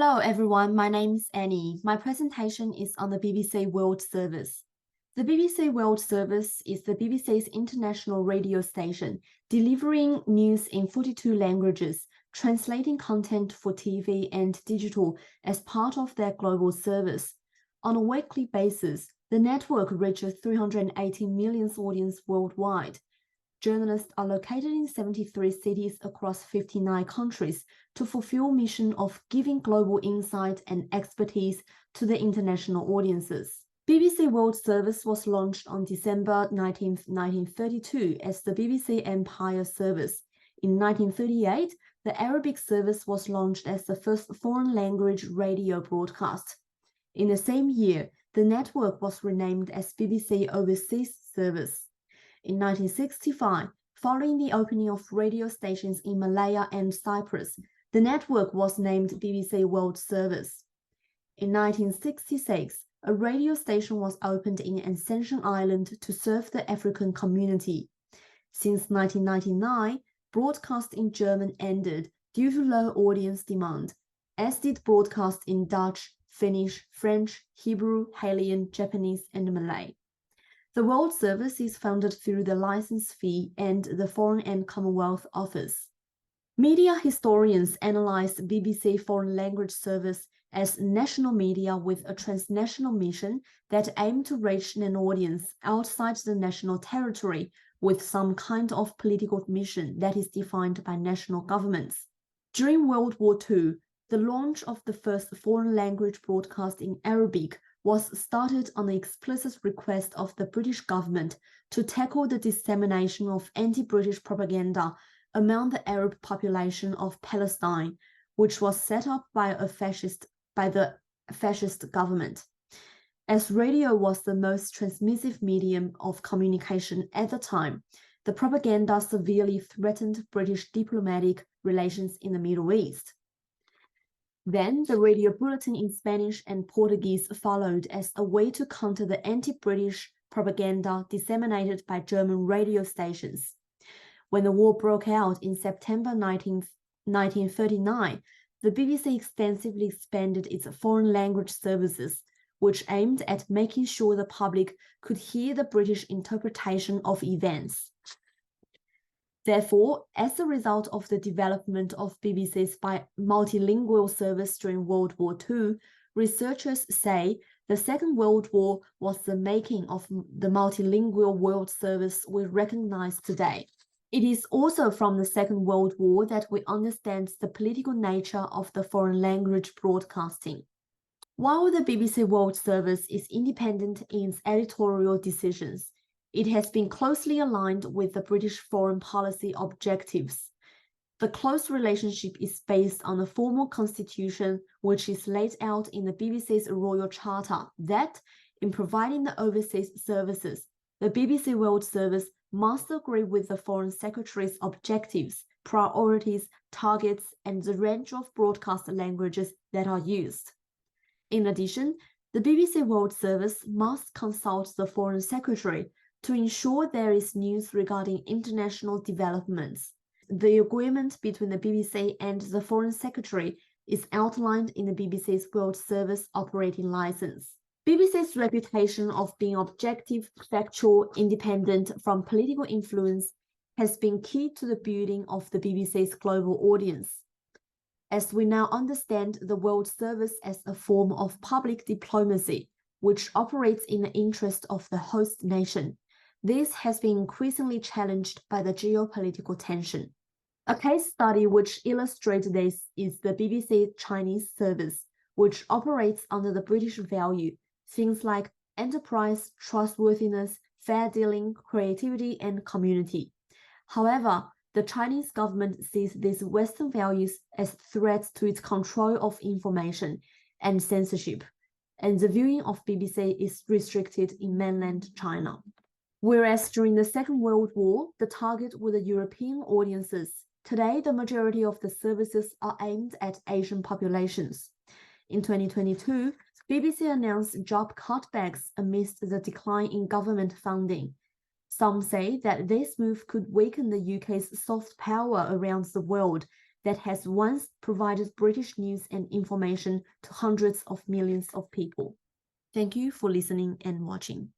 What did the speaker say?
Hello everyone, my name is Annie. My presentation is on the BBC World Service. The BBC World Service is the BBC's international radio station, delivering news in 42 languages, translating content for TV and digital as part of their global service. On a weekly basis, the network reaches 380 million audience worldwide. Journalists are located in 73 cities across 59 countries to fulfill mission of giving global insight and expertise to the international audiences. BBC World Service was launched on December 19, 1932 as the BBC Empire Service. In 1938, the Arabic service was launched as the first foreign language radio broadcast. In the same year, the network was renamed as BBC Overseas Service. In 1965, following the opening of radio stations in Malaya and Cyprus, the network was named BBC World Service. In 1966, a radio station was opened in Ascension Island to serve the African community. Since 1999, broadcast in German ended due to low audience demand, as did broadcast in Dutch, Finnish, French, Hebrew, Hainan, Japanese, and Malay. The World Service is funded through the license fee and the Foreign and Commonwealth Office. Media historians analyze BBC Foreign Language Service as national media with a transnational mission that aim to reach an audience outside the national territory with some kind of political mission that is defined by national governments. During World War II, the launch of the first foreign language broadcast in Arabic was started on the explicit request of the British government to tackle the dissemination of anti-British propaganda among the Arab population of Palestine, which was set up by the fascist government. As radio was the most transmissive medium of communication at the time, the propaganda severely threatened British diplomatic relations in the Middle East. Then the radio bulletin in Spanish and Portuguese followed as a way to counter the anti-British propaganda disseminated by German radio stations. When the war broke out in September 1939, the BBC extensively expanded its foreign language services, which aimed at making sure the public could hear the British interpretation of events. Therefore, as a result of the development of BBC's multilingual service during World War II, researchers say the Second World War was the making of the multilingual world service we recognize today. It is also from the Second World War that we understand the political nature of the foreign language broadcasting. While the BBC World Service is independent in its editorial decisions, it has been closely aligned with the British foreign policy objectives. The close relationship is based on the formal constitution, which is laid out in the BBC's Royal Charter, that, in providing the overseas services, the BBC World Service must agree with the Foreign Secretary's objectives, priorities, targets, and the range of broadcast languages that are used. In addition, the BBC World Service must consult the Foreign Secretary to ensure there is news regarding international developments. The agreement between the BBC and the Foreign Secretary is outlined in the BBC's World Service operating license. BBC's reputation of being objective, factual, independent from political influence has been key to the building of the BBC's global audience. As we now understand the World Service as a form of public diplomacy, which operates in the interest of the host nation, this has been increasingly challenged by the geopolitical tension. A case study which illustrates this is the BBC Chinese service, which operates under the British value, things like enterprise, trustworthiness, fair dealing, creativity, and community. However, the Chinese government sees these Western values as threats to its control of information and censorship, and the viewing of BBC is restricted in mainland China. Whereas during the Second World War, the target were the European audiences, today the majority of the services are aimed at Asian populations. In 2022, BBC announced job cutbacks amidst the decline in government funding. Some say that this move could weaken the UK's soft power around the world that has once provided British news and information to hundreds of millions of people. Thank you for listening and watching.